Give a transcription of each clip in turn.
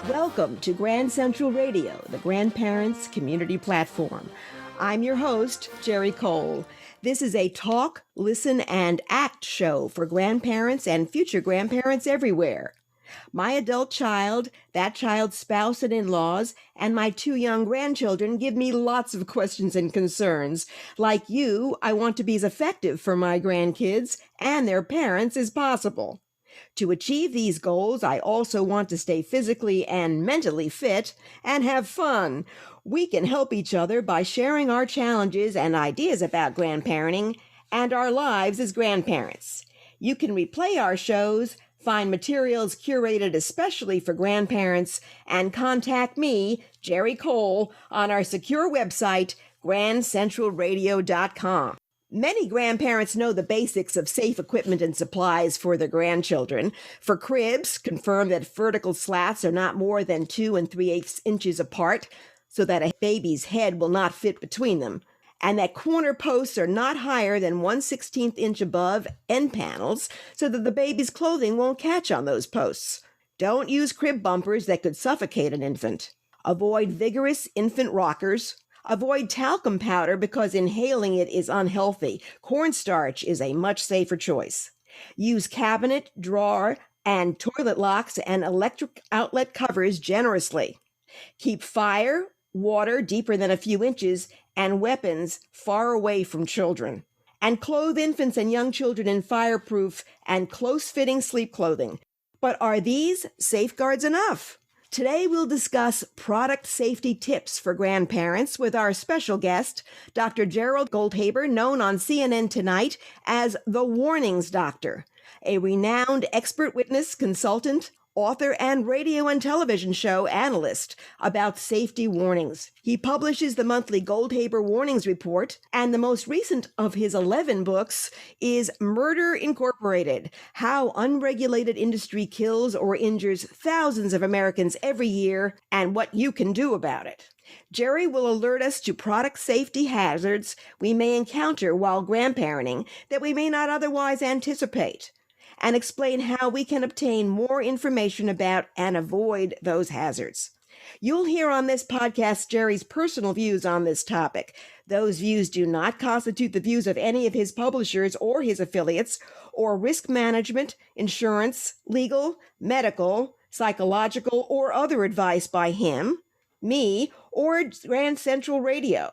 Welcome to Grand Central Radio, the grandparents' community platform. I'm your host, Geri Cole. This is a talk, listen, and act show for grandparents and future grandparents everywhere. My adult child, that child's spouse and in-laws, and my 2 young grandchildren give me lots of questions and concerns. Like you, I want to be as effective for my grandkids and their parents as possible. To achieve these goals, I also want to stay physically and mentally fit and have fun. We can help each other by sharing our challenges and ideas about grandparenting and our lives as grandparents. You can replay our shows, find materials curated especially for grandparents, and contact me, Geri Cole, on our secure website, grandcentralradio.com. Many grandparents know the basics of safe equipment and supplies for their grandchildren. For cribs, confirm that vertical slats are not more than 2 3/8 inches apart so that a baby's head will not fit between them, and that corner posts are not higher than 1/16 inch above end panels so that the baby's clothing won't catch on those posts. Don't use crib bumpers that could suffocate an infant. Avoid vigorous infant rockers. Avoid talcum powder because inhaling it is unhealthy. Cornstarch is a much safer choice. Use cabinet, drawer, and toilet locks and electric outlet covers generously. Keep fire, water deeper than a few inches, and weapons far away from children. And clothe infants and young children in fireproof and close-fitting sleep clothing. But are these safeguards enough? Today, we'll discuss product safety tips for grandparents with our special guest, Dr. Gerald Goldhaber, known on CNN Tonight as the Warnings Doctor, a renowned expert witness, consultant, author, and radio and television show analyst about safety warnings. He publishes the monthly Goldhaber Warnings Report, and the most recent of his 11 books is Murder Incorporated: How Unregulated Industry Kills or Injures Thousands of Americans Every Year and What You Can Do About It. Geri will alert us to product safety hazards we may encounter while grandparenting that we may not otherwise anticipate, and explain how we can obtain more information about and avoid those hazards. You'll hear on this podcast Geri's personal views on this topic. Those views do not constitute the views of any of his publishers or his affiliates, or risk management, insurance, legal, medical, psychological, or other advice by him, me, or Grand Central Radio.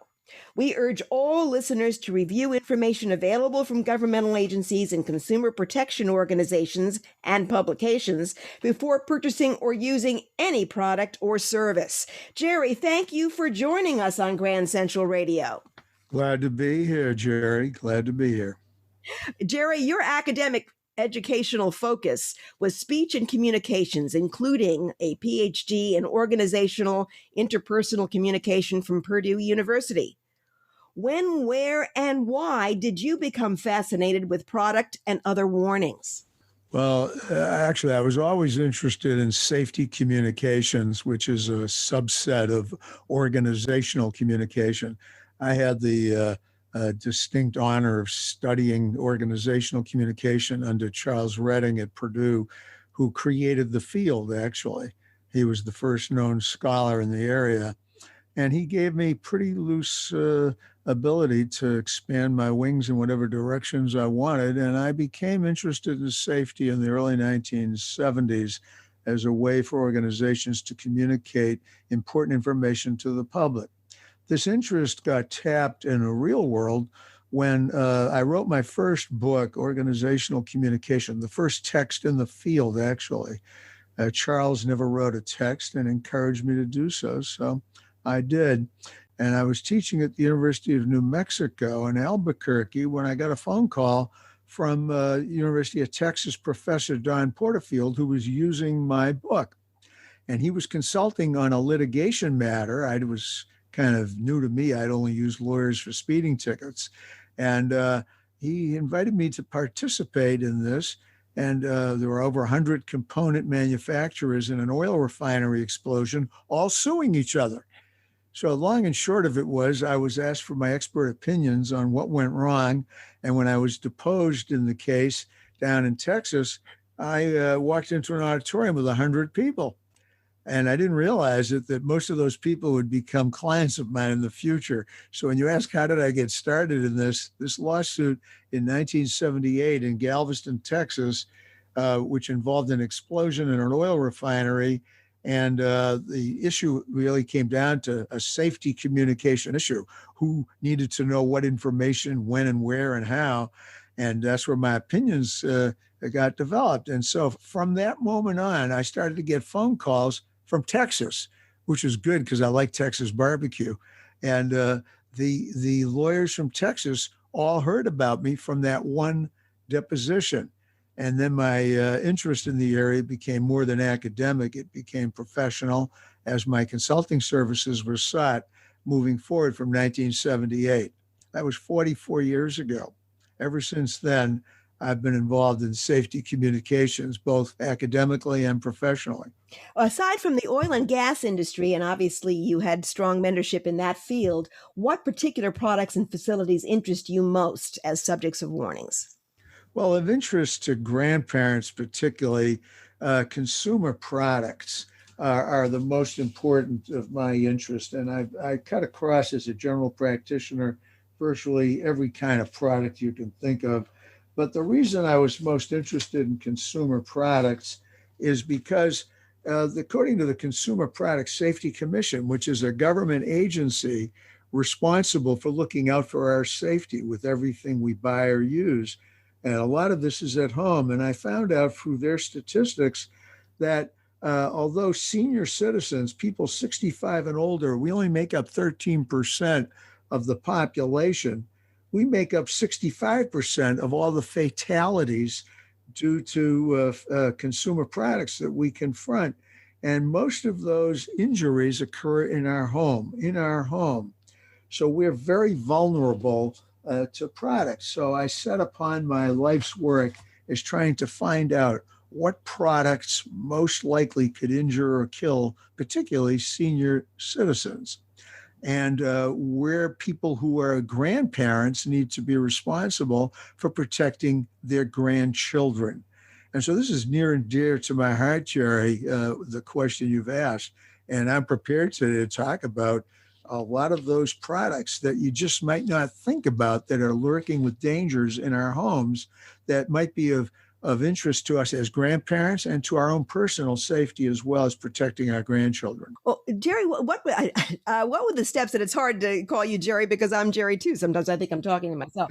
We urge all listeners to review information available from governmental agencies and consumer protection organizations and publications before purchasing or using any product or service. Geri, thank you for joining us on Grand Central Radio. Glad to be here, Geri. Glad to be here. Geri, your academic educational focus was speech and communications, including a PhD in organizational interpersonal communication from Purdue University. When, where, and why did you become fascinated with product and other warnings? Well, actually, I was always interested in safety communications, which is a subset of organizational communication. I had the distinct honor of studying organizational communication under Charles Redding at Purdue, who created the field, actually. He was the first known scholar in the area. And he gave me pretty loose ability to expand my wings in whatever directions I wanted. And I became interested in safety in the early 1970s as a way for organizations to communicate important information to the public. This interest got tapped in a real world when I wrote my first book, Organizational Communication, the first text in the field, actually. Charles never wrote a text and encouraged me to do so, so I did. And I was teaching at the University of New Mexico in Albuquerque when I got a phone call from University of Texas professor Don Porterfield, who was using my book. And he was consulting on a litigation matter. I was kind of new to me. I'd only used lawyers for speeding tickets. And he invited me to participate in this. And there were over 100 component manufacturers in an oil refinery explosion, all suing each other. So long and short of it was, I was asked for my expert opinions on what went wrong. And when I was deposed in the case down in Texas, I walked into an auditorium with 100 people. And I didn't realize it, that most of those people would become clients of mine in the future. So when you ask, how did I get started in this lawsuit in 1978 in Galveston, Texas, which involved an explosion in an oil refinery. And the issue really came down to a safety communication issue. Who needed to know what information, when and where and how. And that's where my opinions got developed. And so from that moment on, I started to get phone calls from Texas, which was good because I like Texas barbecue. And the lawyers from Texas all heard about me from that one deposition. And then my interest in the area became more than academic. It became professional as my consulting services were sought moving forward from 1978. That was 44 years ago. Ever since then, I've been involved in safety communications, both academically and professionally. Aside from the oil and gas industry, and obviously you had strong mentorship in that field, what particular products and facilities interest you most as subjects of warnings? Well, of interest to grandparents, particularly, consumer products are the most important of my interest. And I cut across as a general practitioner virtually every kind of product you can think of. But the reason I was most interested in consumer products is because according to the Consumer Product Safety Commission, which is a government agency responsible for looking out for our safety with everything we buy or use, and a lot of this is at home. And I found out through their statistics that although senior citizens, people 65 and older, we only make up 13% of the population, we make up 65% of all the fatalities due to consumer products that we confront. And most of those injuries occur in our home. So we're very vulnerable to products. So I set upon my life's work as trying to find out what products most likely could injure or kill, particularly senior citizens, and where people who are grandparents need to be responsible for protecting their grandchildren. And so this is near and dear to my heart, Geri, the question you've asked. And I'm prepared to talk about a lot of those products that you just might not think about that are lurking with dangers in our homes that might be of interest to us as grandparents and to our own personal safety as well as protecting our grandchildren. Well, Geri, what were the steps? And it's hard to call you Geri because I'm Geri too. Sometimes I think I'm talking to myself.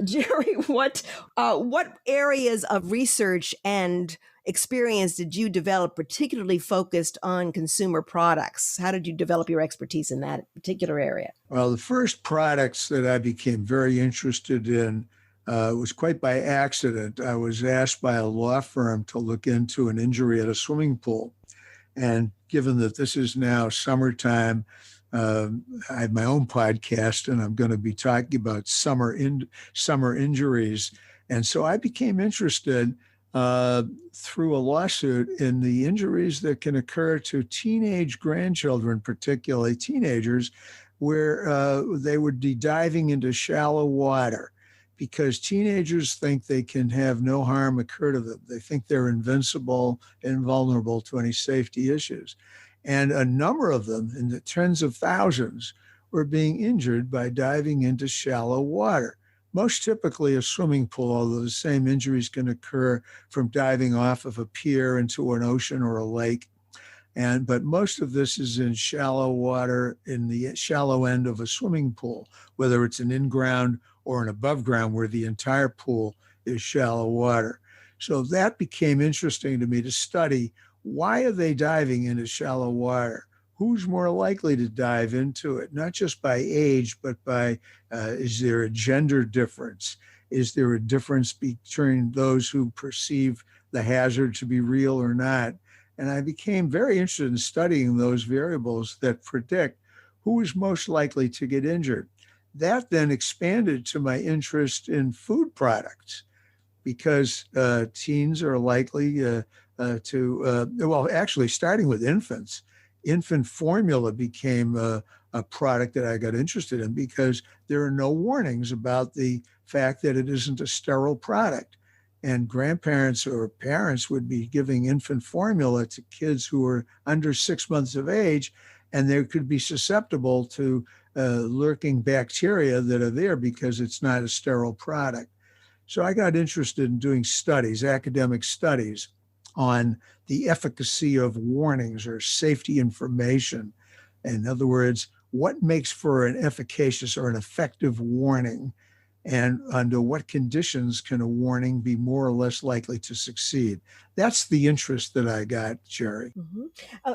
Geri, what areas of research and experience did you develop particularly focused on consumer products? How did you develop your expertise in that particular area? Well, the first products that I became very interested in was quite by accident. I was asked by a law firm to look into an injury at a swimming pool. And given that this is now summertime, I have my own podcast, and I'm going to be talking about summer injuries. And so I became interested through a lawsuit in the injuries that can occur to teenage grandchildren, particularly teenagers, where they would be diving into shallow water because teenagers think they can have no harm occur to them. They think they're invincible and vulnerable to any safety issues. And a number of them, in the tens of thousands, were being injured by diving into shallow water. Most typically a swimming pool, although the same injuries can occur from diving off of a pier into an ocean or a lake. But most of this is in shallow water, in the shallow end of a swimming pool, whether it's an in-ground or an above ground where the entire pool is shallow water. So that became interesting to me to study. Why are they diving into shallow water? Who's more likely to dive into it? Not just by age, but by, is there a gender difference? Is there a difference between those who perceive the hazard to be real or not? And I became very interested in studying those variables that predict who is most likely to get injured. That then expanded to my interest in food products. because teens are likely well, actually, starting with infants, infant formula became a product that I got interested in because there are no warnings about the fact that it isn't a sterile product. And grandparents or parents would be giving infant formula to kids who are under 6 months of age, and they could be susceptible to lurking bacteria that are there because it's not a sterile product. So I got interested in doing studies, academic studies, on the efficacy of warnings or safety information. In other words, what makes for an efficacious or an effective warning, and under what conditions can a warning be more or less likely to succeed? That's the interest that I got, Geri.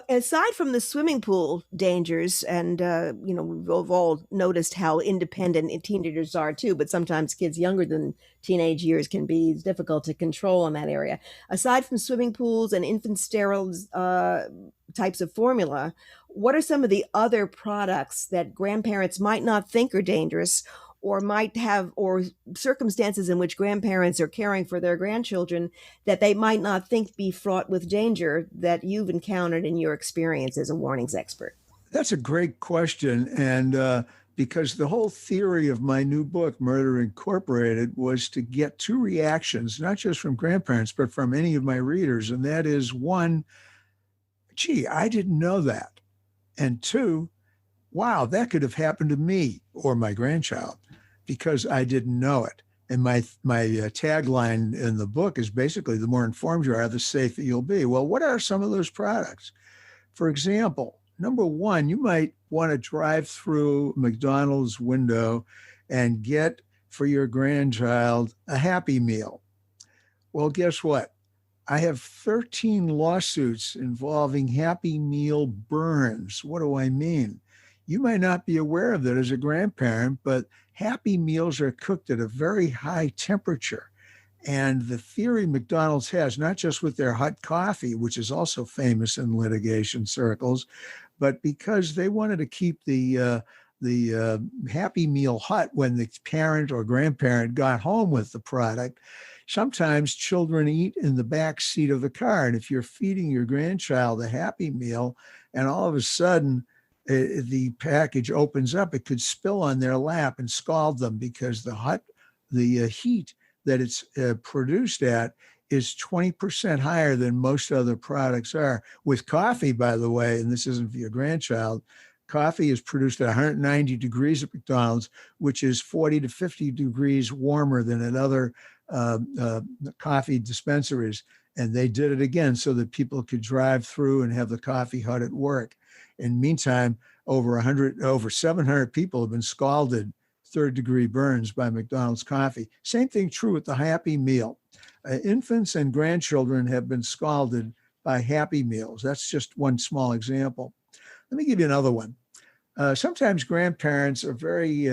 Aside from the swimming pool dangers, and we've all noticed how independent teenagers are too, but sometimes kids younger than teenage years can be difficult to control in that area. Aside from swimming pools and infant sterile types of formula, what are some of the other products that grandparents might not think are dangerous, or might have, or circumstances in which grandparents are caring for their grandchildren that they might not think be fraught with danger that you've encountered in your experience as a warnings expert? That's a great question. And because the whole theory of my new book, Murder Incorporated, was to get two reactions, not just from grandparents, but from any of my readers. And that is, one, gee, I didn't know that. And two, wow, that could have happened to me or my grandchild because I didn't know it. And my tagline in the book is basically, the more informed you are, the safer you'll be. Well, what are some of those products? For example, number one, you might want to drive through McDonald's window and get for your grandchild a Happy Meal. Well, guess what? I have 13 lawsuits involving Happy Meal burns. What do I mean? You might not be aware of that as a grandparent, but Happy Meals are cooked at a very high temperature. And the theory McDonald's has, not just with their hot coffee, which is also famous in litigation circles, but because they wanted to keep the Happy Meal hot when the parent or grandparent got home with the product. Sometimes children eat in the back seat of the car. And if you're feeding your grandchild a Happy Meal and all of a sudden the package opens up, it could spill on their lap and scald them because the heat that it's produced at is 20% higher than most other products are. With coffee, by the way, and this isn't for your grandchild, coffee is produced at 190 degrees at McDonald's, which is 40 to 50 degrees warmer than at other coffee dispensaries. And they did it again so that people could drive through and have the coffee hut at work. In the meantime, over 700 people have been scalded, third-degree burns by McDonald's coffee. Same thing true with the Happy Meal. Infants and grandchildren have been scalded by Happy Meals. That's just one small example. Let me give you another one. Sometimes grandparents are very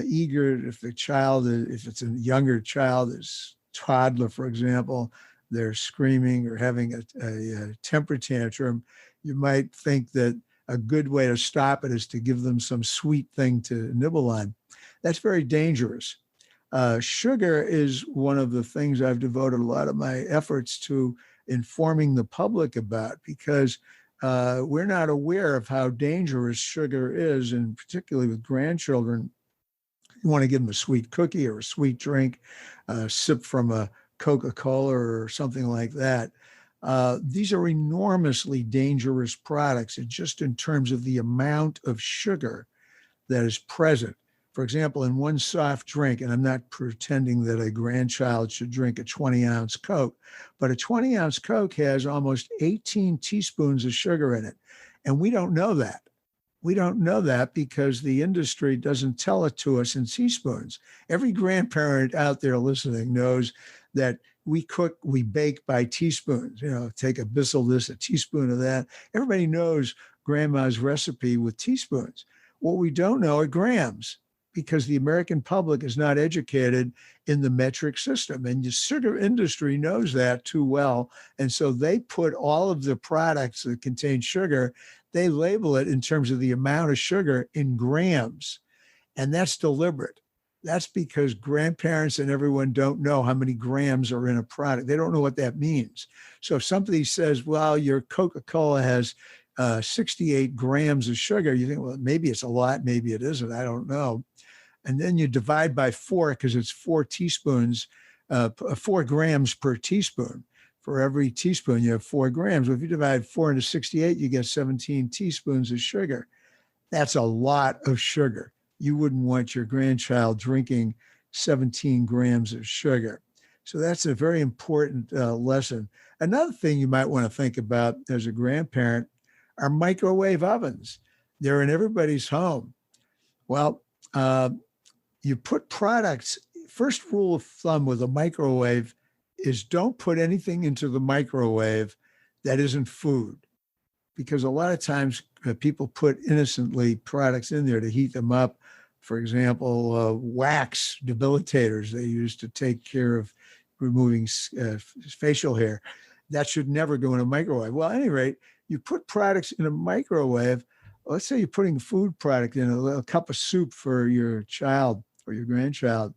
eager if it's a younger child, is toddler, for example, they're screaming or having a temper tantrum. You might think that a good way to stop it is to give them some sweet thing to nibble on. That's very dangerous. Sugar is one of the things I've devoted a lot of my efforts to informing the public about, because we're not aware of how dangerous sugar is, and particularly with grandchildren. You want to give them a sweet cookie or a sweet drink, sip from a Coca-Cola or something like that. These are enormously dangerous products, just in terms of the amount of sugar that is present. For example, in one soft drink, and I'm not pretending that a grandchild should drink a 20-ounce Coke, but a 20-ounce Coke has almost 18 teaspoons of sugar in it. And we don't know that. We don't know that because the industry doesn't tell it to us in teaspoons. Every grandparent out there listening knows that we bake by teaspoons. Take a Bissell this, a teaspoon of that. Everybody knows grandma's recipe with teaspoons. What we don't know are grams, because the American public is not educated in the metric system. And the sugar industry knows that too well. And so they put all of the products that contain sugar, they label it in terms of the amount of sugar in grams. And that's deliberate. That's because grandparents and everyone don't know how many grams are in a product. They don't know what that means. So if somebody says, well, your Coca-Cola has 68 grams of sugar, you think, well, maybe it's a lot, maybe it isn't. I don't know. And then you divide by 4 because it's 4 teaspoons, 4 grams per teaspoon. For every teaspoon, you have 4 grams. Well, if you divide 4 into 68, you get 17 teaspoons of sugar. That's a lot of sugar. You wouldn't want your grandchild drinking 17 grams of sugar. So that's a very important lesson. Another thing you might want to think about as a grandparent are microwave ovens. They're in everybody's home. Well, you put products, first rule of thumb with a microwave is don't put anything into the microwave that isn't food. Because a lot of times people put innocently products in there to heat them up. For example, wax debilitators they use to take care of removing facial hair. That should never go in a microwave. Well, at any rate, you put products in a microwave. Let's say you're putting a food product in a cup of soup for your child or your grandchild.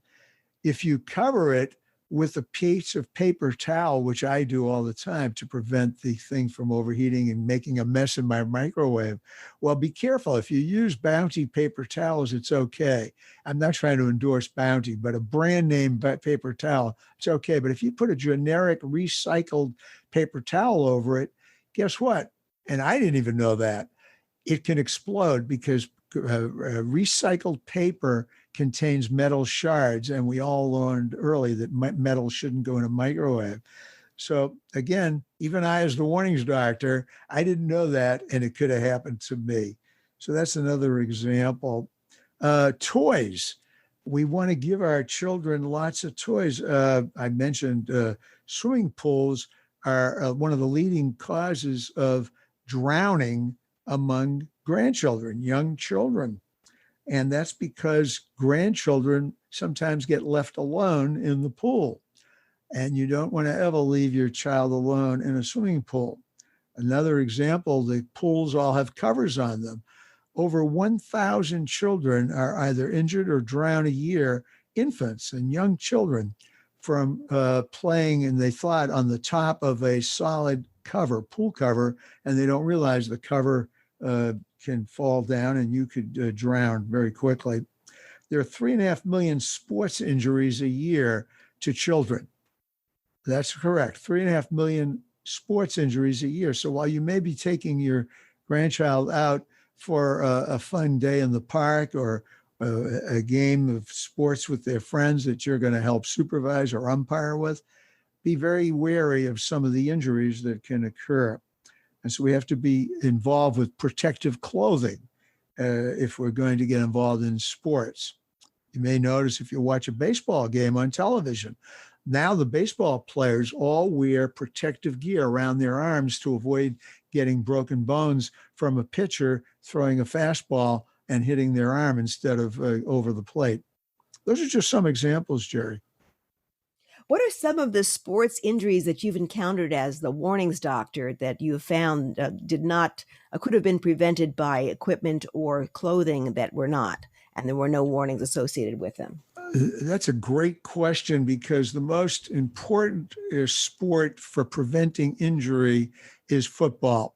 If you cover it with a piece of paper towel, which I do all the time to prevent the thing from overheating and making a mess in my microwave. Well, be careful. If you use Bounty paper towels, it's okay. I'm not trying to endorse Bounty, but a brand name paper towel, it's okay. But if you put a generic recycled paper towel over it, guess what? And I didn't even know that. It can explode because recycled paper contains metal shards, and we all learned early that metal shouldn't go in a microwave. So again, even I, as the warnings doctor, I didn't know that, and it could have happened to me. So that's another example. Toys. We want to give our children lots of toys. I mentioned swimming pools are one of the leading causes of drowning among grandchildren, young children. And that's because grandchildren sometimes get left alone in the pool. And you don't want to ever leave your child alone in a swimming pool. Another example, the pools all have covers on them. Over 1,000 children are either injured or drown a year, infants and young children, from playing, and they thought, on the top of a solid cover, pool cover, and they don't realize the cover can fall down and you could drown very quickly. There are 3.5 million sports injuries a year to children. That's correct. 3.5 million sports injuries a year. So while you may be taking your grandchild out for a fun day in the park or a game of sports with their friends that you're going to help supervise or umpire with, be very wary of some of the injuries that can occur. And so we have to be involved with protective clothing if we're going to get involved in sports. You may notice if you watch a baseball game on television, now the baseball players all wear protective gear around their arms to avoid getting broken bones from a pitcher throwing a fastball and hitting their arm instead of over the plate. Those are just some examples, Geri. What are some of the sports injuries that you've encountered as the warnings doctor that you have found could have been prevented by equipment or clothing that were not, and there were no warnings associated with them? That's a great question, because the most important sport for preventing injury is football.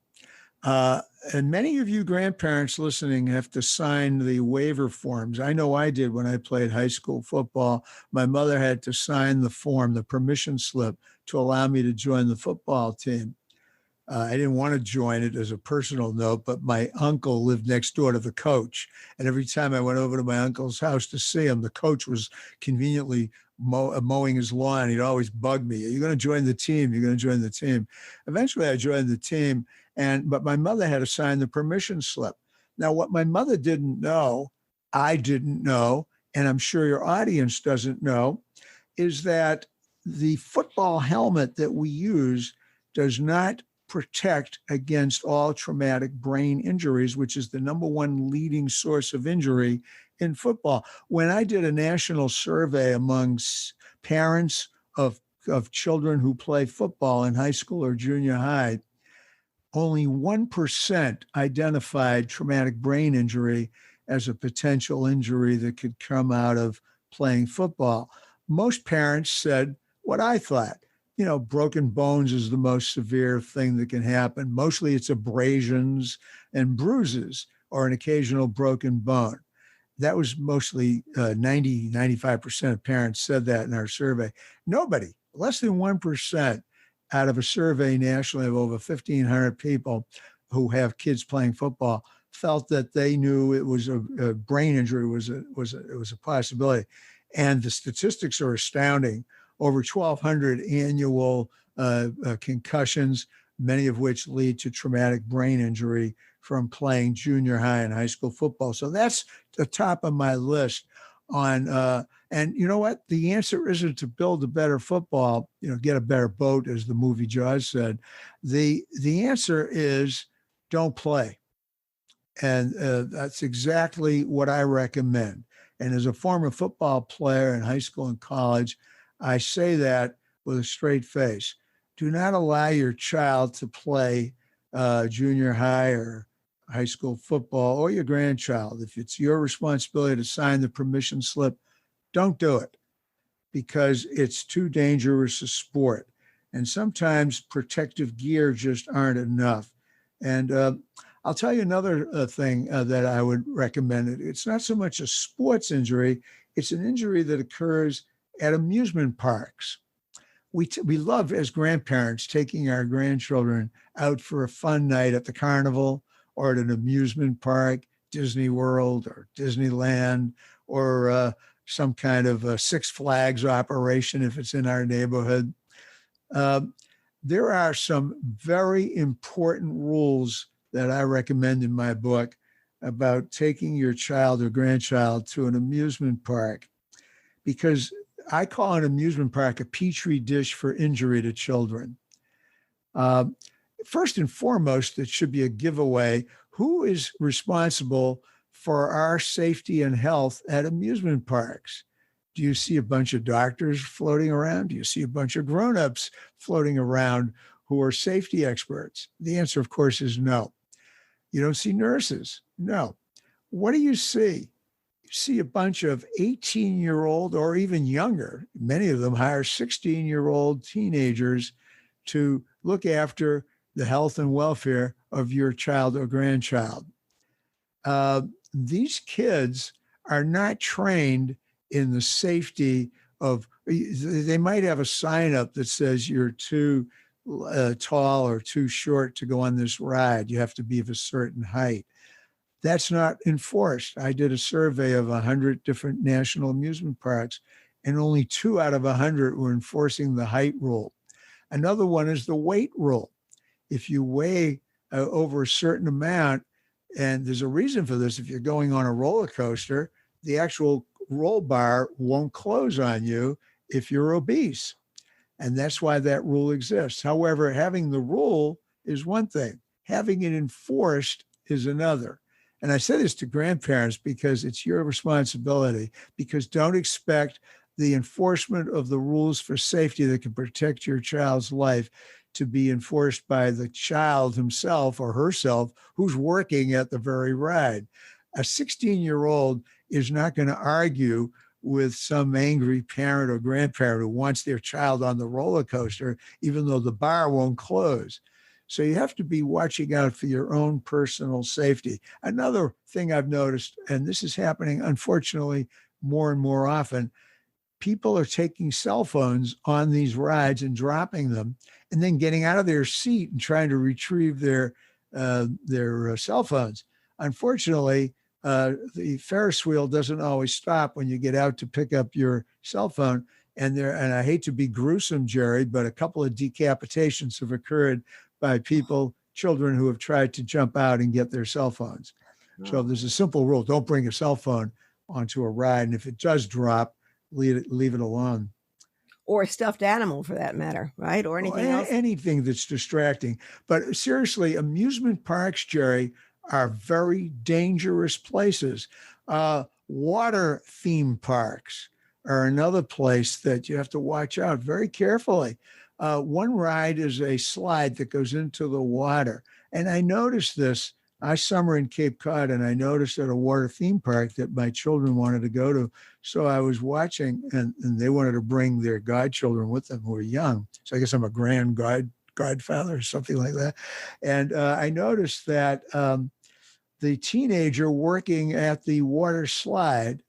And many of you grandparents listening have to sign the waiver forms. I know I did when I played high school football. My mother had to sign the form, the permission slip, to allow me to join the football team. I didn't want to join it as a personal note, but my uncle lived next door to the coach. And every time I went over to my uncle's house to see him, the coach was conveniently mowing his lawn. He'd always bug me. Are you going to join the team? You're going to join the team. Eventually I joined the team, but my mother had to sign the permission slip. Now, what my mother didn't know, I didn't know, and I'm sure your audience doesn't know, is that the football helmet that we use does not protect against all traumatic brain injuries, which is the number one leading source of injury in football. When I did a national survey among parents of children who play football in high school or junior high, only 1% identified traumatic brain injury as a potential injury that could come out of playing football. Most parents said what I thought. Broken bones is the most severe thing that can happen. Mostly it's abrasions and bruises or an occasional broken bone. That was mostly 95% of parents said that in our survey. Nobody, less than 1% out of a survey nationally of over 1,500 people who have kids playing football felt that they knew it was a brain injury was a possibility. And the statistics are astounding. Over 1,200 annual concussions, many of which lead to traumatic brain injury from playing junior high and high school football. So that's the top of my list on, and you know what? The answer isn't to build a better football, get a better boat, as the movie Jaws said. The answer is don't play. And that's exactly what I recommend. And as a former football player in high school and college, I say that with a straight face. Do not allow your child to play junior high or high school football, or your grandchild. If it's your responsibility to sign the permission slip, don't do it, because it's too dangerous a sport. And sometimes protective gear just aren't enough. And I'll tell you another thing that I would recommend. It's not so much a sports injury, it's an injury that occurs at amusement parks. We love, as grandparents, taking our grandchildren out for a fun night at the carnival or at an amusement park, Disney World or Disneyland, or some kind of Six Flags operation if it's in our neighborhood. There are some very important rules that I recommend in my book about taking your child or grandchild to an amusement park, because I call an amusement park a petri dish for injury to children. First and foremost, it should be a giveaway. Who is responsible for our safety and health at amusement parks? Do you see a bunch of doctors floating around? Do you see a bunch of grown-ups floating around who are safety experts? The answer, of course, is no. You don't see nurses? No. What do you see? You see a bunch of 18-year-old or even younger, many of them hire 16-year-old teenagers to look after the health and welfare of your child or grandchild. These kids are not trained in the safety of, they might have a sign up that says you're too tall or too short to go on this ride. You have to be of a certain height. That's not enforced. I did a survey of 100 different national amusement parks, and only 2 out of 100 were enforcing the height rule. Another one is the weight rule. If you weigh over a certain amount, and there's a reason for this, if you're going on a roller coaster, the actual roll bar won't close on you if you're obese. And that's why that rule exists. However, having the rule is one thing. Having it enforced is another. And I say this to grandparents because it's your responsibility, because don't expect the enforcement of the rules for safety that can protect your child's life to be enforced by the child himself or herself who's working at the very ride. A 16-year-old is not going to argue with some angry parent or grandparent who wants their child on the roller coaster, even though the bar won't close. So you have to be watching out for your own personal safety. Another thing I've noticed, and this is happening, unfortunately, more and more often, people are taking cell phones on these rides and dropping them, and then getting out of their seat and trying to retrieve their cell phones. Unfortunately, the Ferris wheel doesn't always stop when you get out to pick up your cell phone. And I hate to be gruesome, Geri, but a couple of decapitations have occurred by children who have tried to jump out and get their cell phones. Oh. So there's a simple rule: don't bring a cell phone onto a ride, and if it does drop, leave it alone. Or a stuffed animal, for that matter, right? Or anything else? Anything that's distracting. But seriously, amusement parks, Geri, are very dangerous places. Water theme parks are another place that you have to watch out very carefully. One ride is a slide that goes into the water. And I noticed this I summer in Cape Cod, and I noticed at a water theme park that my children wanted to go to. So I was watching, and they wanted to bring their godchildren with them who were young. So I guess I'm a godfather or something like that. And I noticed that the teenager working at the water slide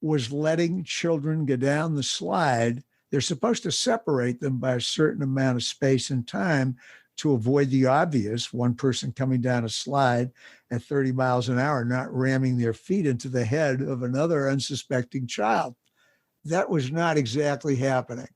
was letting children go down the slide. They're supposed to separate them by a certain amount of space and time to avoid the obvious, one person coming down a slide at 30 miles an hour, not ramming their feet into the head of another unsuspecting child. That was not exactly happening.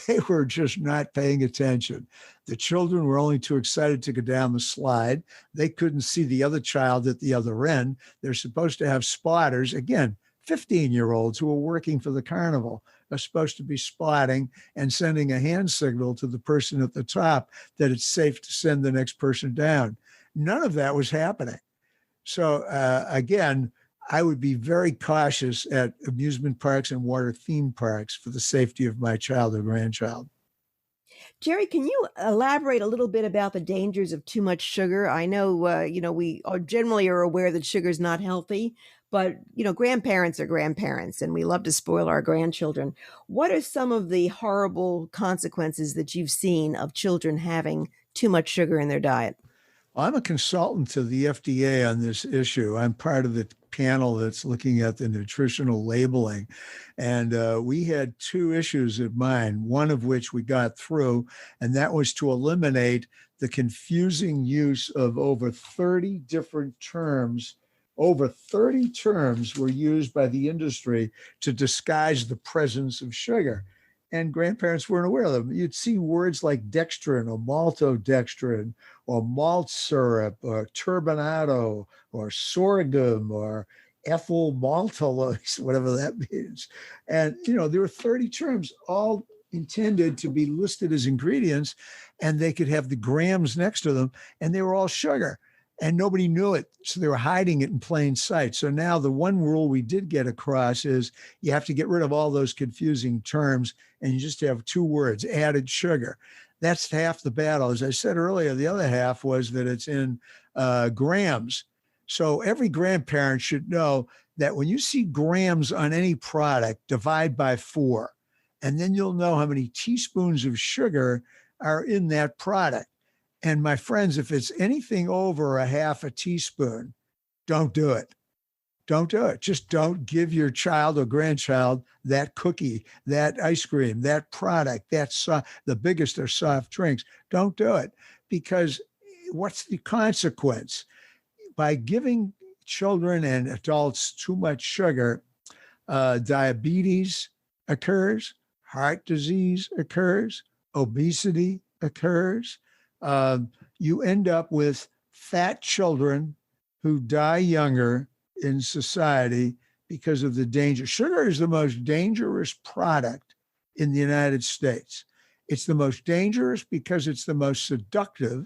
They were just not paying attention. The children were only too excited to go down the slide. They couldn't see the other child at the other end. They're supposed to have spotters. Again, 15-year-olds who are working for the carnival are supposed to be spotting and sending a hand signal to the person at the top that it's safe to send the next person down. None of that was happening. So again, I would be very cautious at amusement parks and water theme parks for the safety of my child or grandchild. Jerry, can you elaborate a little bit about the dangers of too much sugar? I know, we are generally are aware that sugar is not healthy, but grandparents are grandparents, and we love to spoil our grandchildren. What are some of the horrible consequences that you've seen of children having too much sugar in their diet? I'm a consultant to the FDA on this issue. I'm part of the panel that's looking at the nutritional labeling. And we had two issues in mind, one of which we got through, and that was to eliminate the confusing use of over 30 different terms. Over 30 terms were used by the industry to disguise the presence of sugar. And grandparents weren't aware of them. You'd see words like dextrin or maltodextrin or malt syrup or turbinado or sorghum or ethyl maltose, whatever that means. And, there were 30 terms, all intended to be listed as ingredients, and they could have the grams next to them, and they were all sugar. And nobody knew it. So they were hiding it in plain sight. So now the one rule we did get across is you have to get rid of all those confusing terms, and you just have two words, added sugar. That's half the battle. As I said earlier, the other half was that it's in grams. So every grandparent should know that when you see grams on any product, divide by 4, and then you'll know how many teaspoons of sugar are in that product. And my friends, if it's anything over a half a teaspoon, don't do it. Don't do it. Just don't give your child or grandchild that cookie, that ice cream, that product, the biggest are soft drinks. Don't do it, because what's the consequence? By giving children and adults too much sugar, diabetes occurs, heart disease occurs, obesity occurs. You end up with fat children who die younger in society because of the danger. Sugar is the most dangerous product in the United States. It's the most dangerous because it's the most seductive,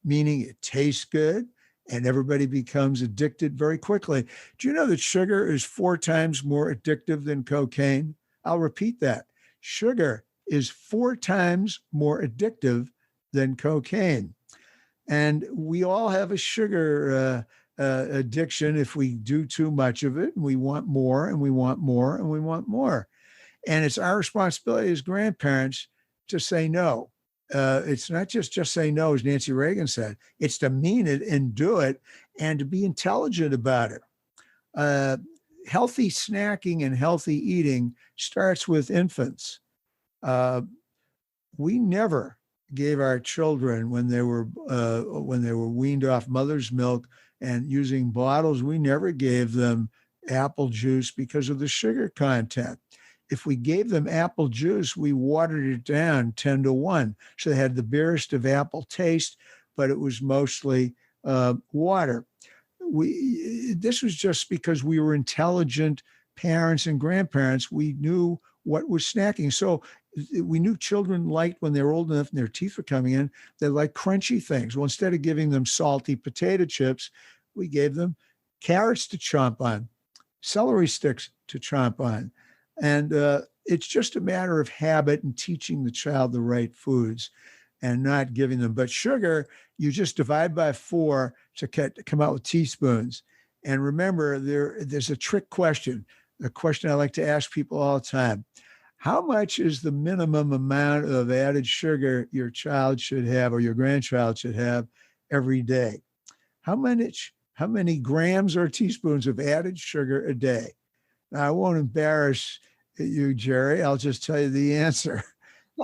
meaning it tastes good and everybody becomes addicted very quickly. Do you know that sugar is 4 times more addictive than cocaine? I'll repeat that. Sugar is 4 times more addictive than cocaine. And we all have a sugar addiction if we do too much of it, and we want more and we want more and we want more. And it's our responsibility as grandparents to say no. It's not just say no, as Nancy Reagan said. It's to mean it and do it, and to be intelligent about it. Healthy snacking and healthy eating starts with infants. We never gave our children, when they were weaned off mother's milk and using bottles, we never gave them apple juice because of the sugar content. If we gave them apple juice, we watered it down 10-1. So they had the barest of apple taste, but it was mostly water. This was just because we were intelligent parents and grandparents. We knew what was snacking. So we knew children liked, when they were old enough and their teeth were coming in, they liked crunchy things. Well, instead of giving them salty potato chips, we gave them carrots to chomp on, celery sticks to chomp on. And it's just a matter of habit and teaching the child the right foods. and not giving them. But sugar, you just divide by 4 to come out with teaspoons. And remember, there's a trick question, a question I like to ask people all the time. How much is the minimum amount of added sugar your child should have or your grandchild should have every day? How many grams or teaspoons of added sugar a day? Now, I won't embarrass you, Geri. I'll just tell you the answer.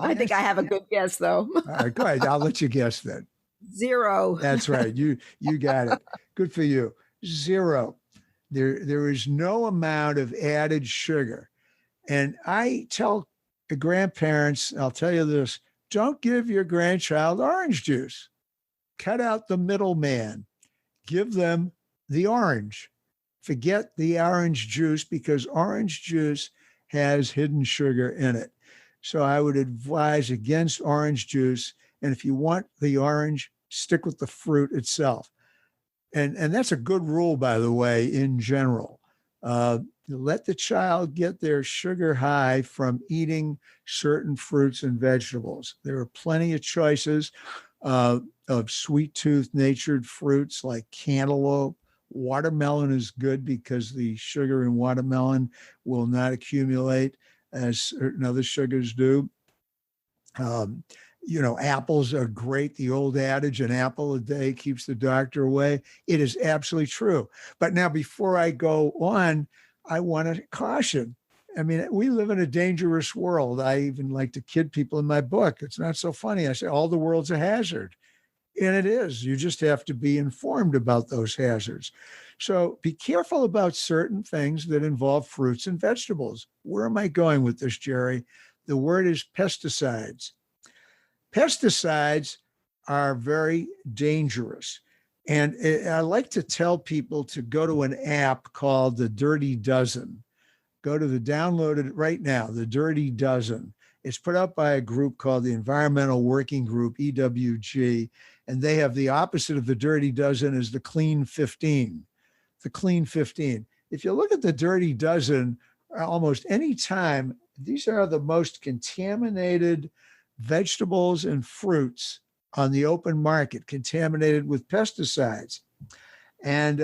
I think I have a good guess, though. All right, go ahead. I'll let you guess then. 0. That's right. You got it. Good for you. 0. There is no amount of added sugar. And I tell the grandparents, I'll tell you this, don't give your grandchild orange juice. Cut out the middleman. Give them the orange. Forget the orange juice because orange juice has hidden sugar in it. So I would advise against orange juice. And if you want the orange, stick with the fruit itself. And that's a good rule, by the way, in general. Let the child get their sugar high from eating certain fruits and vegetables. There are plenty of choices of sweet-tooth natured fruits like cantaloupe. Watermelon is good because the sugar in watermelon will not accumulate as certain other sugars do. Apples are great. The old adage, an apple a day keeps the doctor away. It is absolutely true. But now, before I go on, I want to caution. I mean, we live in a dangerous world. I even like to kid people in my book. It's not so funny. I say all the world's a hazard. And it is. You just have to be informed about those hazards. So be careful about certain things that involve fruits and vegetables. Where am I going with this, Geri? The word is pesticides. Pesticides are very dangerous. And I like to tell people to go to an app called the Dirty Dozen. Download it right now, the Dirty Dozen. It's put up by a group called the Environmental Working Group, EWG, and they have the opposite of the Dirty Dozen is the Clean 15. The Clean 15. If you look at the Dirty Dozen, almost any time, these are the most contaminated vegetables and fruits on the open market, contaminated with pesticides. And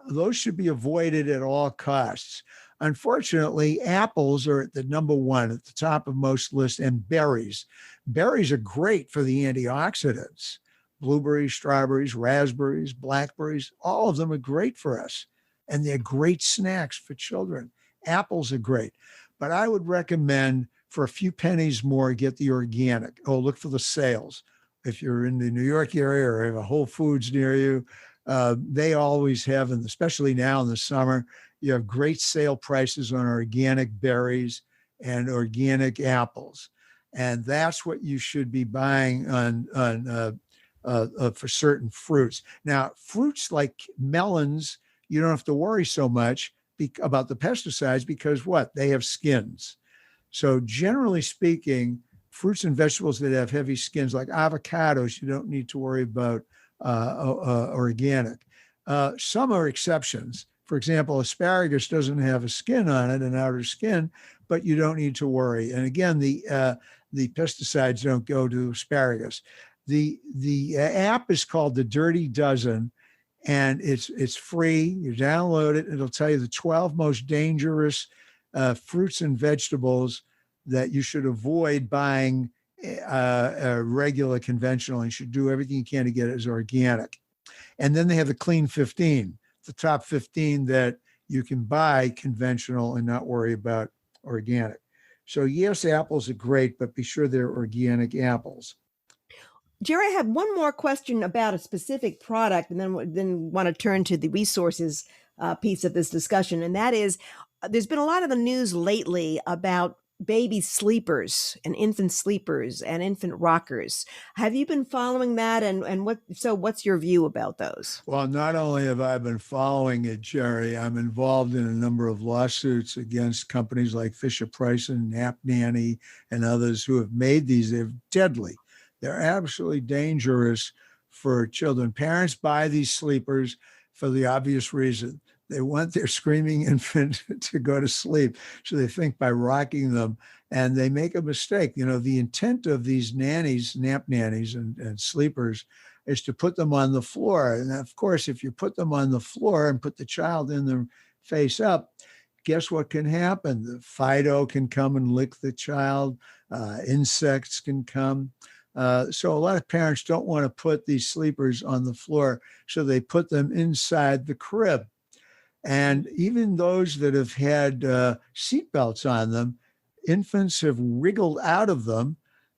those should be avoided at all costs. Unfortunately, apples are at the number 1 at the top of most lists, and berries. Berries are great for the antioxidants. Blueberries, strawberries, raspberries, blackberries, all of them are great for us. And they're great snacks for children. Apples are great. But I would recommend for a few pennies more, get the organic. Look for the sales. If you're in the New York area or have a Whole Foods near you, they always have, and especially now in the summer, you have great sale prices on organic berries and organic apples. And that's what you should be buying for certain fruits. Now, fruits like melons, you don't have to worry so much about the pesticides because what? They have skins. So generally speaking, fruits and vegetables that have heavy skins like avocados, you don't need to worry about organic. Some are exceptions. For example, asparagus doesn't have a skin on it, an outer skin, but you don't need to worry. And again, the pesticides don't go to asparagus. The app is called the Dirty Dozen, and it's free. You download it. It'll tell you the 12 most dangerous fruits and vegetables that you should avoid buying regular conventional, and you should do everything you can to get it as organic. And then they have the Clean 15, the top 15 that you can buy conventional and not worry about organic. So yes, apples are great, but be sure they're organic apples. Geri, I have one more question about a specific product, and then want to turn to the resources piece of this discussion. And that is, there's been a lot of the news lately about baby sleepers and infant rockers. Have you been following that? And what's your view about those? Well, not only have I been following it, Geri, I'm involved in a number of lawsuits against companies like Fisher-Price and Nap Nanny and others who have made these. They're deadly. They're absolutely dangerous for children. Parents buy these sleepers for the obvious reason. They want their screaming infant to go to sleep. So they think by rocking them, and they make a mistake. The intent of these nannies, nap nannies and sleepers, is to put them on the floor. And of course, if you put them on the floor and put the child in them face up, guess what can happen? The Fido can come and lick the child. Insects can come. So a lot of parents don't want to put these sleepers on the floor, so they put them inside the crib. And even those that have had seatbelts on them, infants have wriggled out of them,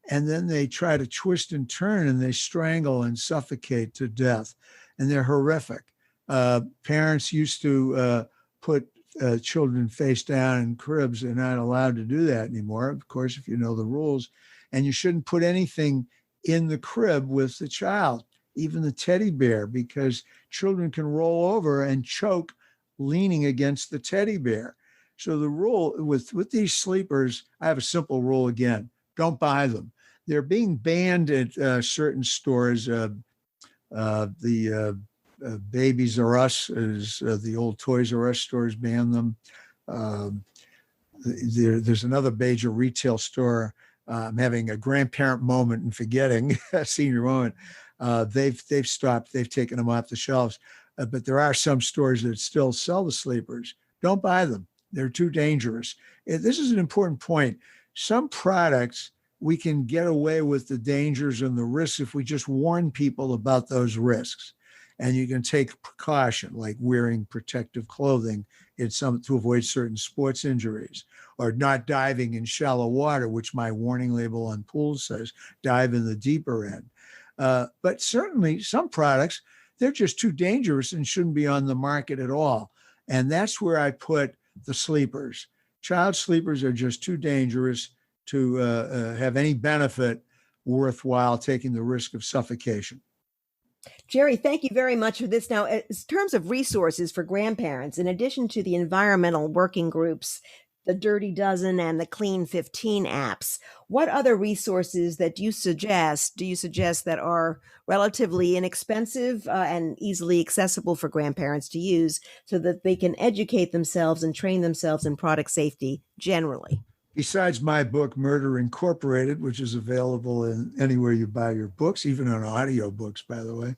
and then they try to twist and turn, and they strangle and suffocate to death. And they're horrific. Parents used to put children face down in cribs. They're not allowed to do that anymore, of course, if you know the rules. And you shouldn't put anything in the crib with the child, even the teddy bear, because children can roll over and choke leaning against the teddy bear. So the rule with these sleepers, I have a simple rule again: don't buy them. They're being banned at certain stores. Babies R Us, is the old Toys R Us stores ban them. There's another major retail store. I'm having a grandparent moment and forgetting a senior moment. They've stopped. They've taken them off the shelves. But there are some stores that still sell the sleepers. Don't buy them. They're too dangerous. This is an important point. Some products, we can get away with the dangers and the risks if we just warn people about those risks. And you can take precaution, like wearing protective clothing to avoid certain sports injuries, or not diving in shallow water, which my warning label on pools says, dive in the deeper end. But certainly some products, they're just too dangerous and shouldn't be on the market at all. And that's where I put the sleepers. Child sleepers are just too dangerous to have any benefit worthwhile taking the risk of suffocation. Geri, thank you very much for this. Now, in terms of resources for grandparents, in addition to the environmental working groups, the Dirty Dozen and the Clean 15 apps, what other resources do you suggest that are relatively inexpensive and easily accessible for grandparents to use so that they can educate themselves and train themselves in product safety generally? Besides my book, Murder Incorporated, which is available in anywhere you buy your books, even on audio books, by the way.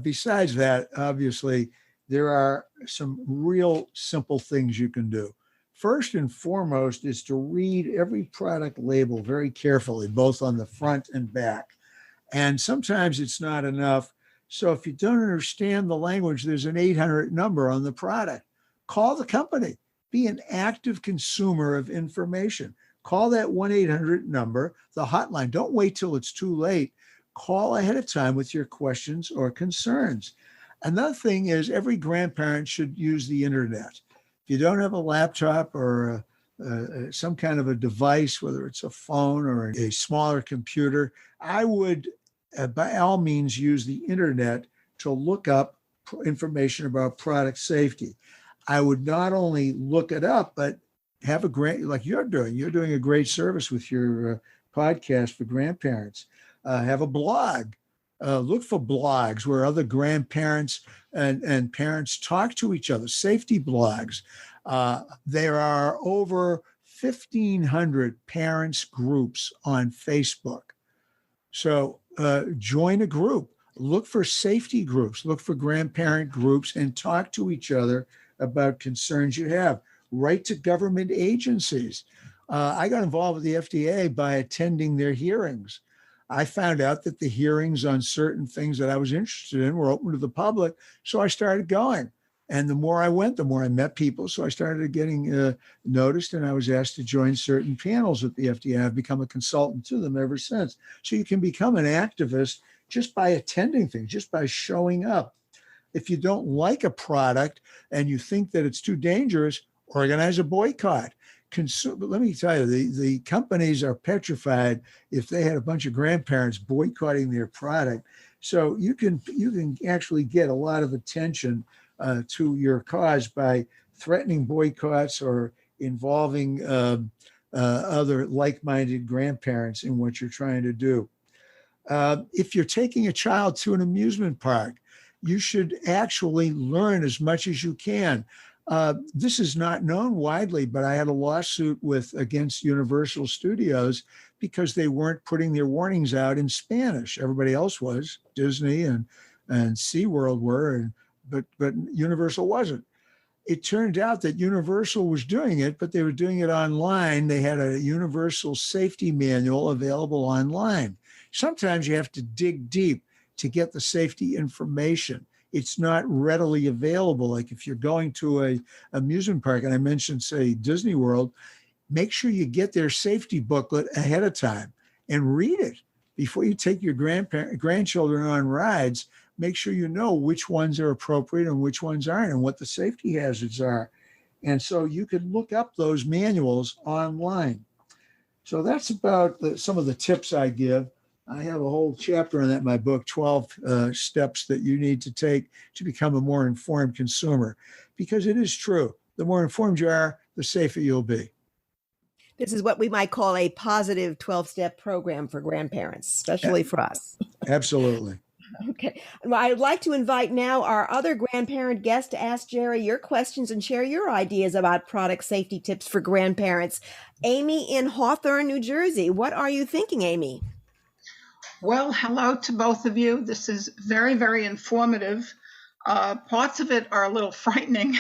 Besides that, obviously, there are some real simple things you can do. First and foremost is to read every product label very carefully, both on the front and back. And sometimes it's not enough. So if you don't understand the language, there's an 800 number on the product. Call the company. Be an active consumer of information. Call that 1-800 number, the hotline. Don't wait till it's too late. Call ahead of time with your questions or concerns. Another thing is every grandparent should use the internet. If you don't have a laptop or some kind of a device, whether it's a phone or a smaller computer, I would, by all means, use the internet to look up information about product safety. I would not only look it up, but have a great, like you're doing a great service with your podcast for grandparents. Have a blog. Look for blogs where other grandparents and parents talk to each other, safety blogs. There are over 1,500 parents groups on Facebook. So join a group. Look for safety groups. Look for grandparent groups and talk to each other about concerns you have. Write to government agencies. I got involved with the FDA by attending their hearings. I found out that the hearings on certain things that I was interested in were open to the public, so I started going. And the more I went, the more I met people. So I started getting noticed, and I was asked to join certain panels at the FDA. I've become a consultant to them ever since. So you can become an activist just by attending things, just by showing up. If you don't like a product and you think that it's too dangerous, organize a boycott. But let me tell you, the companies are petrified if they had a bunch of grandparents boycotting their product. So you can actually get a lot of attention to your cause by threatening boycotts or involving other like-minded grandparents in what you're trying to do. If you're taking a child to an amusement park, you should actually learn as much as you can. This is not known widely, but I had a lawsuit against Universal Studios because they weren't putting their warnings out in Spanish. Everybody else was, Disney and SeaWorld were, but Universal wasn't. It turned out that Universal was doing it, but they were doing it online. They had a Universal safety manual available online. Sometimes you have to dig deep to get the safety information. It's not readily available. Like if you're going to a amusement park, and I mentioned, say, Disney World, make sure you get their safety booklet ahead of time and read it before you take your grandchildren on rides. Make sure you know which ones are appropriate and which ones aren't, and what the safety hazards are. And so you can look up those manuals online. So that's about some of the tips I give. I have a whole chapter on that in my book, 12 steps that you need to take to become a more informed consumer, because it is true. The more informed you are, the safer you'll be. This is what we might call a positive 12-step program for grandparents, especially for us. Absolutely. Okay. Well, I'd like to invite now our other grandparent guest to ask Geri your questions and share your ideas about product safety tips for grandparents. Amy in Hawthorne, New Jersey. What are you thinking, Amy? Well, hello to both of you. This is very, very informative. Parts of it are a little frightening,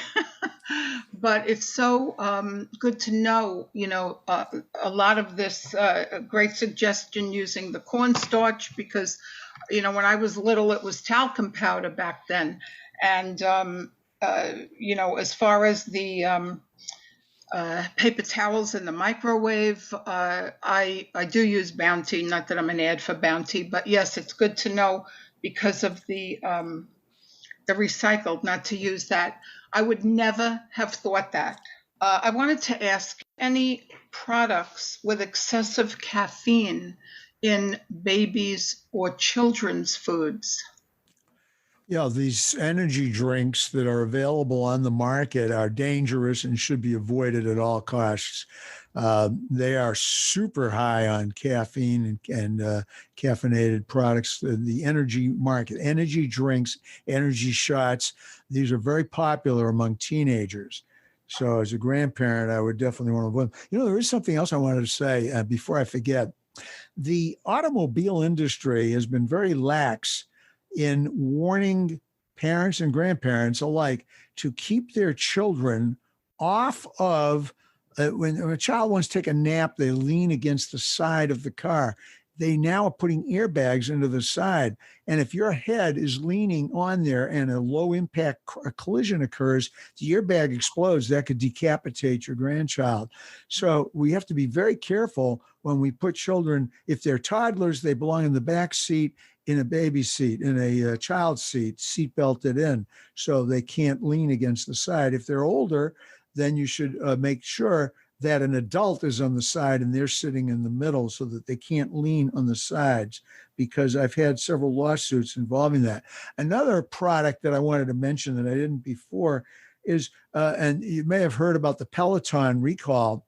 but it's so good to know, a lot of this great suggestion using the cornstarch, because when I was little, it was talcum powder back then. And, as far as the paper towels in the microwave, I do use Bounty. Not that I'm an ad for Bounty, but yes, it's good to know because of the recycled, not to use that. I would never have thought that. I wanted to ask, any products with excessive caffeine in babies or children's foods? Yeah, these energy drinks that are available on the market are dangerous and should be avoided at all costs. They are super high on caffeine and caffeinated products. The energy market, energy drinks, energy shots, these are very popular among teenagers. So as a grandparent, I would definitely want to avoid them. There is something else I wanted to say before I forget. The automobile industry has been very lax in warning parents and grandparents alike to keep their children off of, when a child wants to take a nap, they lean against the side of the car. They now are putting airbags into the side. And if your head is leaning on there and a low impact collision occurs, the airbag explodes. That could decapitate your grandchild. So we have to be very careful when we put children. If they're toddlers, they belong in the back seat, in a baby seat, in a child seat belted in, so they can't lean against the side. If they're older, then you should make sure that an adult is on the side and they're sitting in the middle so that they can't lean on the sides, because I've had several lawsuits involving that. Another product that I wanted to mention that I didn't before is, and you may have heard about the Peloton recall.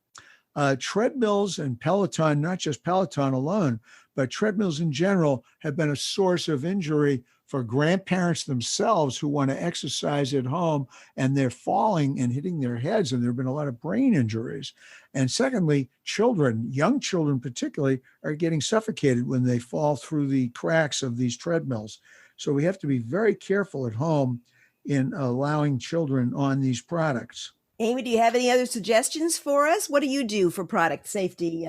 Treadmills and Peloton, not just Peloton alone, but treadmills in general, have been a source of injury for grandparents themselves who want to exercise at home, and they're falling and hitting their heads, and there have been a lot of brain injuries. And secondly, children, young children particularly, are getting suffocated when they fall through the cracks of these treadmills. So we have to be very careful at home in allowing children on these products. Amy, do you have any other suggestions for us? What do you do for product safety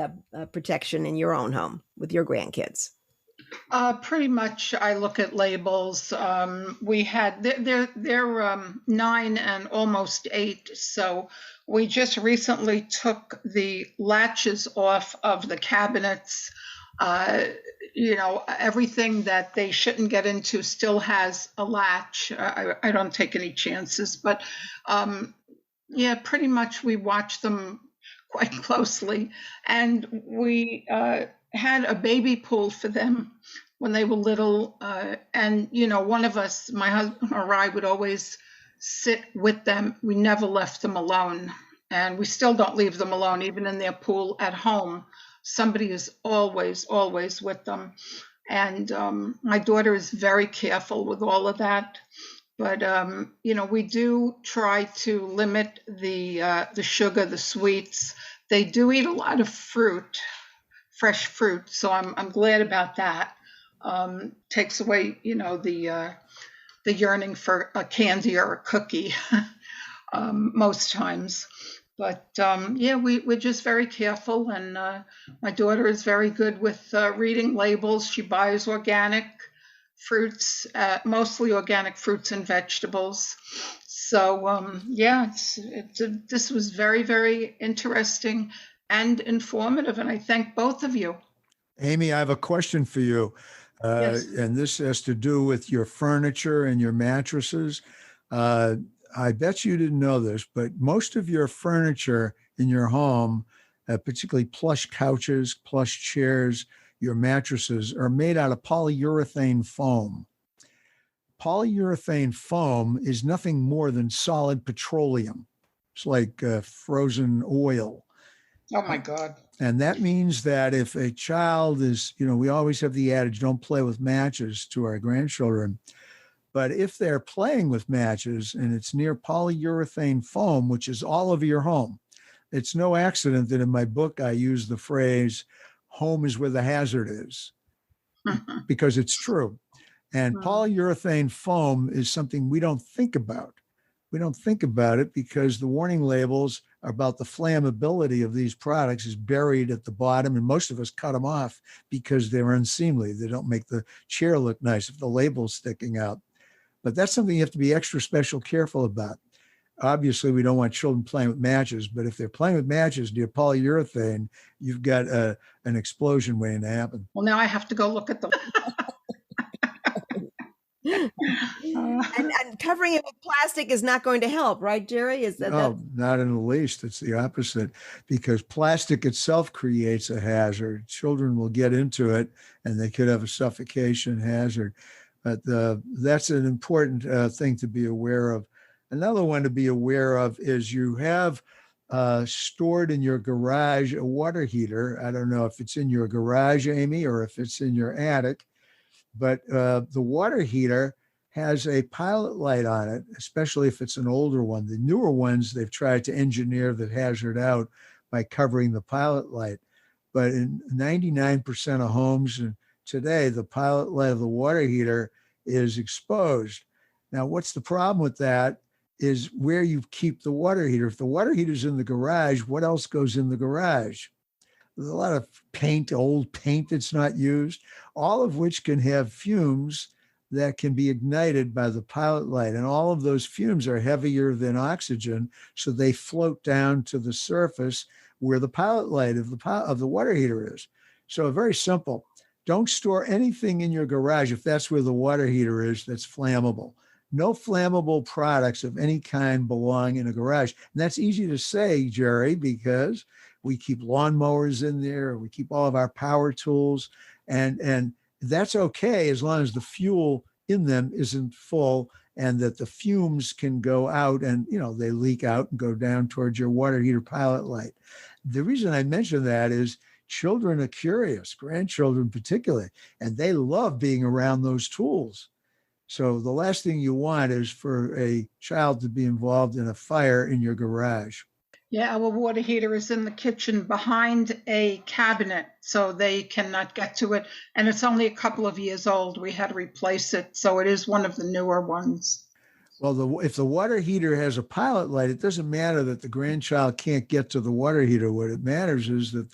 protection in your own home with your grandkids? Pretty much, I look at labels. We had they're 9 and almost 8, so we just recently took the latches off of the cabinets. Everything that they shouldn't get into still has a latch. I don't take any chances, but yeah, pretty much we watch them quite closely, and we had a baby pool for them when they were little, and one of us, my husband or I, would always sit with them. We never left them alone, and we still don't leave them alone, even in their pool at home. Somebody is always with them. And my daughter is very careful with all of that. But we do try to limit the sugar, the sweets. They do eat a lot of fruit, fresh fruit, so I'm glad about that. Takes away, the yearning for a candy or a cookie most times. But we're just very careful, and my daughter is very good with reading labels. She buys organic fruits, mostly organic fruits and vegetables. So this was very, very interesting and informative, and I thank both of you. Amy, I have a question for you. Yes. And this has to do with your furniture and your mattresses. I bet you didn't know this, but most of your furniture in your home, particularly plush couches, plush chairs, your mattresses, are made out of polyurethane foam. Polyurethane foam is nothing more than solid petroleum. It's like frozen oil. Oh my God. And that means that if a child is, we always have the adage, don't play with matches to our grandchildren. But if they're playing with matches and it's near polyurethane foam, which is all over your home, it's no accident that in my book I use the phrase, home is where the hazard is, because it's true. And polyurethane foam is something we don't think about. We don't think about it because the warning labels about the flammability of these products is buried at the bottom, and most of us cut them off because they're unseemly. They don't make the chair look nice if the label's sticking out. But that's something you have to be extra special careful about. Obviously, we don't want children playing with matches, but if they're playing with matches near polyurethane, you've got an explosion waiting to happen. Well, now I have to go look at them. And covering it with plastic is not going to help, right, Geri? Is that? No, not in the least. It's the opposite, because plastic itself creates a hazard. Children will get into it, and they could have a suffocation hazard. But that's an important thing to be aware of. Another one to be aware of is you have stored in your garage a water heater. I don't know if it's in your garage, Amy, or if it's in your attic, but the water heater has a pilot light on it, especially if it's an older one. The newer ones, they've tried to engineer the hazard out by covering the pilot light. But in 99% of homes today, the pilot light of the water heater is exposed. Now, what's the problem with that is where you keep the water heater. If the water heater's in the garage, what else goes in the garage? There's a lot of paint, old paint that's not used, all of which can have fumes that can be ignited by the pilot light. And all of those fumes are heavier than oxygen, so they float down to the surface where the pilot light of the water heater is. So very simple. Don't store anything in your garage if that's where the water heater is that's flammable. No flammable products of any kind belong in a garage. And that's easy to say, Geri, because we keep lawnmowers in there, we keep all of our power tools, and that's okay as long as the fuel in them isn't full and that the fumes can go out and, they leak out and go down towards your water heater pilot light. The reason I mention that is children are curious, grandchildren particularly, and they love being around those tools. So the last thing you want is for a child to be involved in a fire in your garage. Yeah, our water heater is in the kitchen behind a cabinet, so they cannot get to it. And it's only a couple of years old. We had to replace it, so it is one of the newer ones. Well, if the water heater has a pilot light, it doesn't matter that the grandchild can't get to the water heater. What it matters is that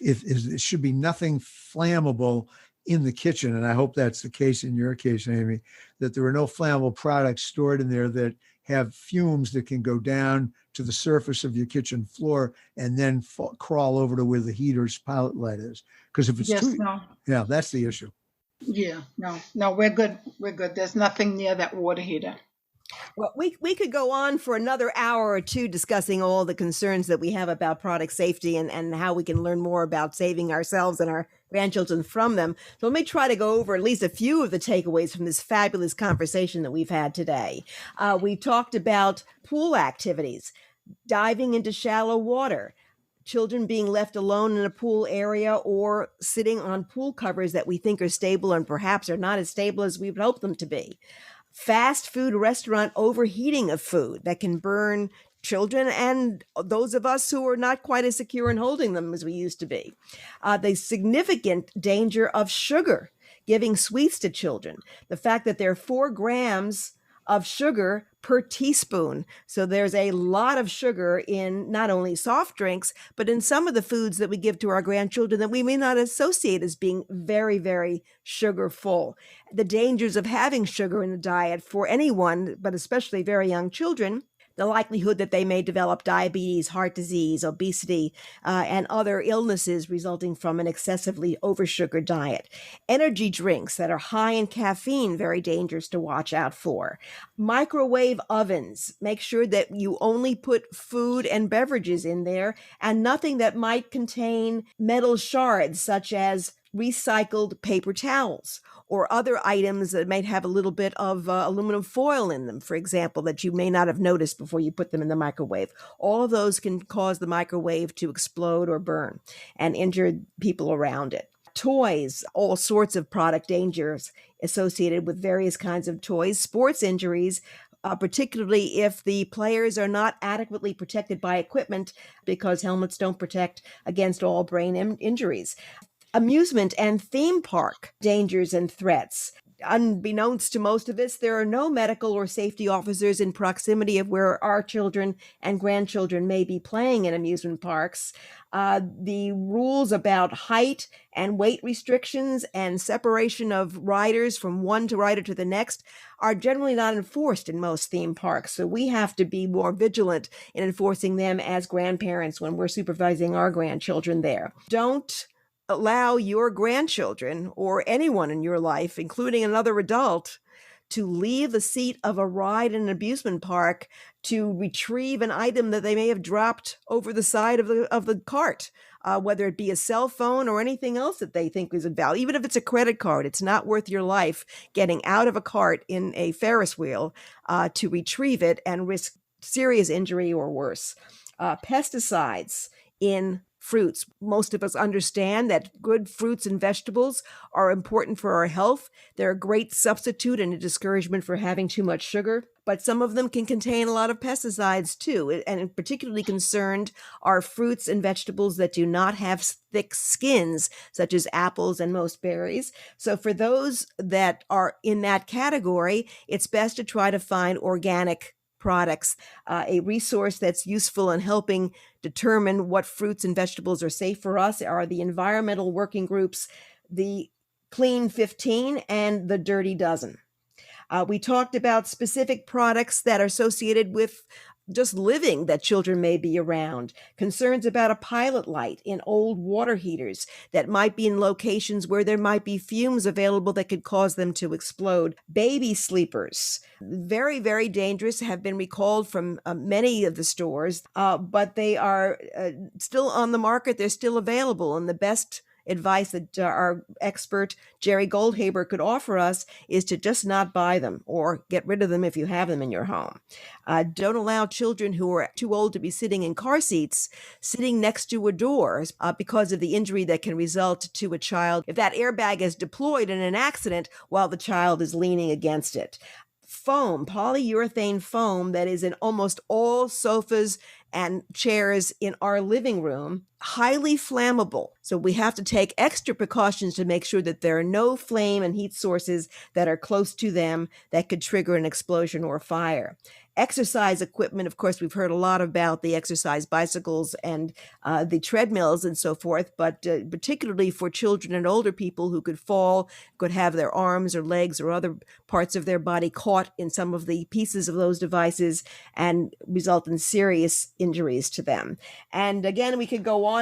it should be nothing flammable in the kitchen. And I hope that's the case in your case, Amy, that there are no flammable products stored in there that have fumes that can go down to the surface of your kitchen floor and then crawl over to where the heater's pilot light is. Because if it's yeah, that's the issue. Yeah, no, we're good. We're good. There's nothing near that water heater. Well, we could go on for another hour or two discussing all the concerns that we have about product safety and how we can learn more about saving ourselves and our grandchildren from them. So let me try to go over at least a few of the takeaways from this fabulous conversation that we've had today. We talked about pool activities, diving into shallow water, children being left alone in a pool area or sitting on pool covers that we think are stable and perhaps are not as stable as we would hope them to be. Fast food restaurant overheating of food that can burn children and those of us who are not quite as secure in holding them as we used to be. The significant danger of sugar, giving sweets to children. The fact that there are 4 grams of sugar per teaspoon. So there's a lot of sugar in not only soft drinks, but in some of the foods that we give to our grandchildren that we may not associate as being very, very sugar full. The dangers of having sugar in the diet for anyone, but especially very young children, the likelihood that they may develop diabetes, heart disease, obesity, and other illnesses resulting from an excessively oversugared diet. Energy drinks that are high in caffeine, very dangerous to watch out for. Microwave ovens, make sure that you only put food and beverages in there and nothing that might contain metal shards such as recycled paper towels or other items that might have a little bit of aluminum foil in them, for example, that you may not have noticed before you put them in the microwave. All of those can cause the microwave to explode or burn and injure people around it. Toys, all sorts of product dangers associated with various kinds of toys. Sports injuries, particularly if the players are not adequately protected by equipment because helmets don't protect against all brain injuries. Amusement and theme park dangers and threats. Unbeknownst to most of us, there are no medical or safety officers in proximity of where our children and grandchildren may be playing in amusement parks. The rules about height and weight restrictions and separation of riders from one rider to the next are generally not enforced in most theme parks. So we have to be more vigilant in enforcing them as grandparents when we're supervising our grandchildren there. Don't allow your grandchildren or anyone in your life, including another adult, to leave the seat of a ride in an amusement park to retrieve an item that they may have dropped over the side of the cart, whether it be a cell phone or anything else that they think is of value. Even if it's a credit card, it's not worth your life getting out of a cart in a Ferris wheel to retrieve it and risk serious injury or worse. Pesticides in fruits. Most of us understand that good fruits and vegetables are important for our health. They're a great substitute and a discouragement for having too much sugar, but some of them can contain a lot of pesticides too. And particularly concerned are fruits and vegetables that do not have thick skins, such as apples and most berries. So for those that are in that category, it's best to try to find organic products. A resource that's useful in helping determine what fruits and vegetables are safe for us are the environmental working groups, the Clean 15 and the Dirty Dozen. We talked about specific products that are associated with just living that children may be around, concerns about a pilot light in old water heaters that might be in locations where there might be fumes available that could cause them to explode. Baby sleepers, very, very dangerous, have been recalled from many of the stores, but they are still on the market. They're still available, and the best advice that our expert Geri Goldhaber could offer us is to just not buy them or get rid of them if you have them in your home. Don't allow children who are too old to be sitting in car seats sitting next to a door because of the injury that can result to a child if that airbag is deployed in an accident while the child is leaning against it. Foam, polyurethane foam that is in almost all sofas and chairs in our living room, highly flammable. So we have to take extra precautions to make sure that there are no flame and heat sources that are close to them that could trigger an explosion or fire. Exercise equipment, of course, we've heard a lot about the exercise bicycles and the treadmills and so forth, but particularly for children and older people who could fall, could have their arms or legs or other parts of their body caught in some of the pieces of those devices and result in serious injuries to them. And again, we could go on,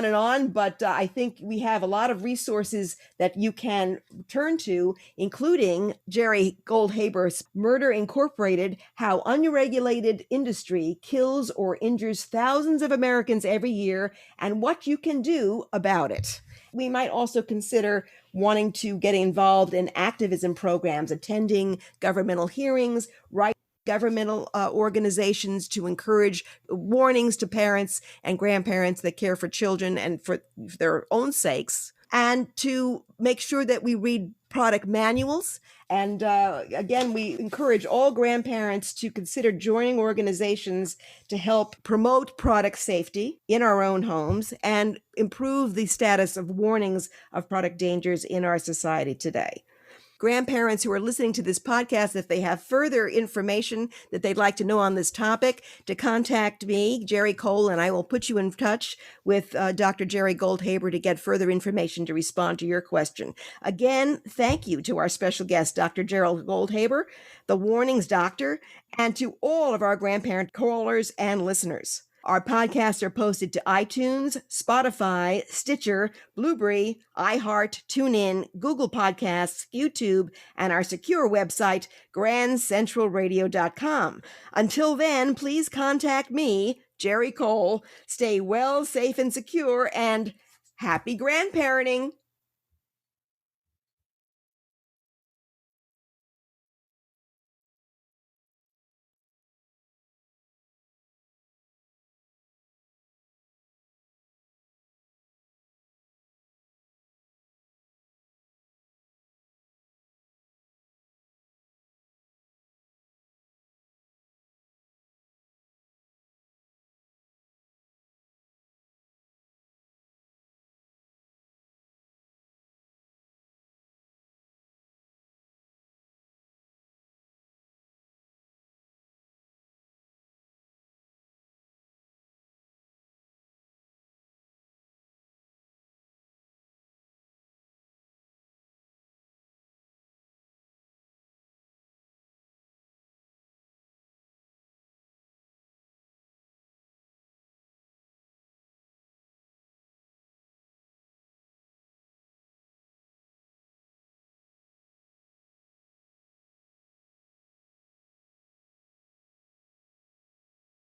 but I think we have a lot of resources that you can turn to, including Geri Goldhaber's Murder Incorporated, How Unregulated Industry Kills or Injures Thousands of Americans Every Year and What You Can Do About It. We might also consider wanting to get involved in activism programs, attending governmental hearings, writing governmental organizations to encourage warnings to parents and grandparents that care for children and for their own sakes, and to make sure that we read product manuals. And again, we encourage all grandparents to consider joining organizations to help promote product safety in our own homes and improve the status of warnings of product dangers in our society today. Grandparents who are listening to this podcast, if they have further information that they'd like to know on this topic, to contact me, Geri Cole, and I will put you in touch with Dr. Gerald Goldhaber to get further information to respond to your question. Again, thank you to our special guest, Dr. Gerald Goldhaber, the Warnings Doctor, and to all of our grandparent callers and listeners. Our podcasts are posted to iTunes, Spotify, Stitcher, Blueberry, iHeart, TuneIn, Google Podcasts, YouTube, and our secure website, grandcentralradio.com. Until then, please contact me, Geri Cole. Stay well, safe, and secure, and happy grandparenting.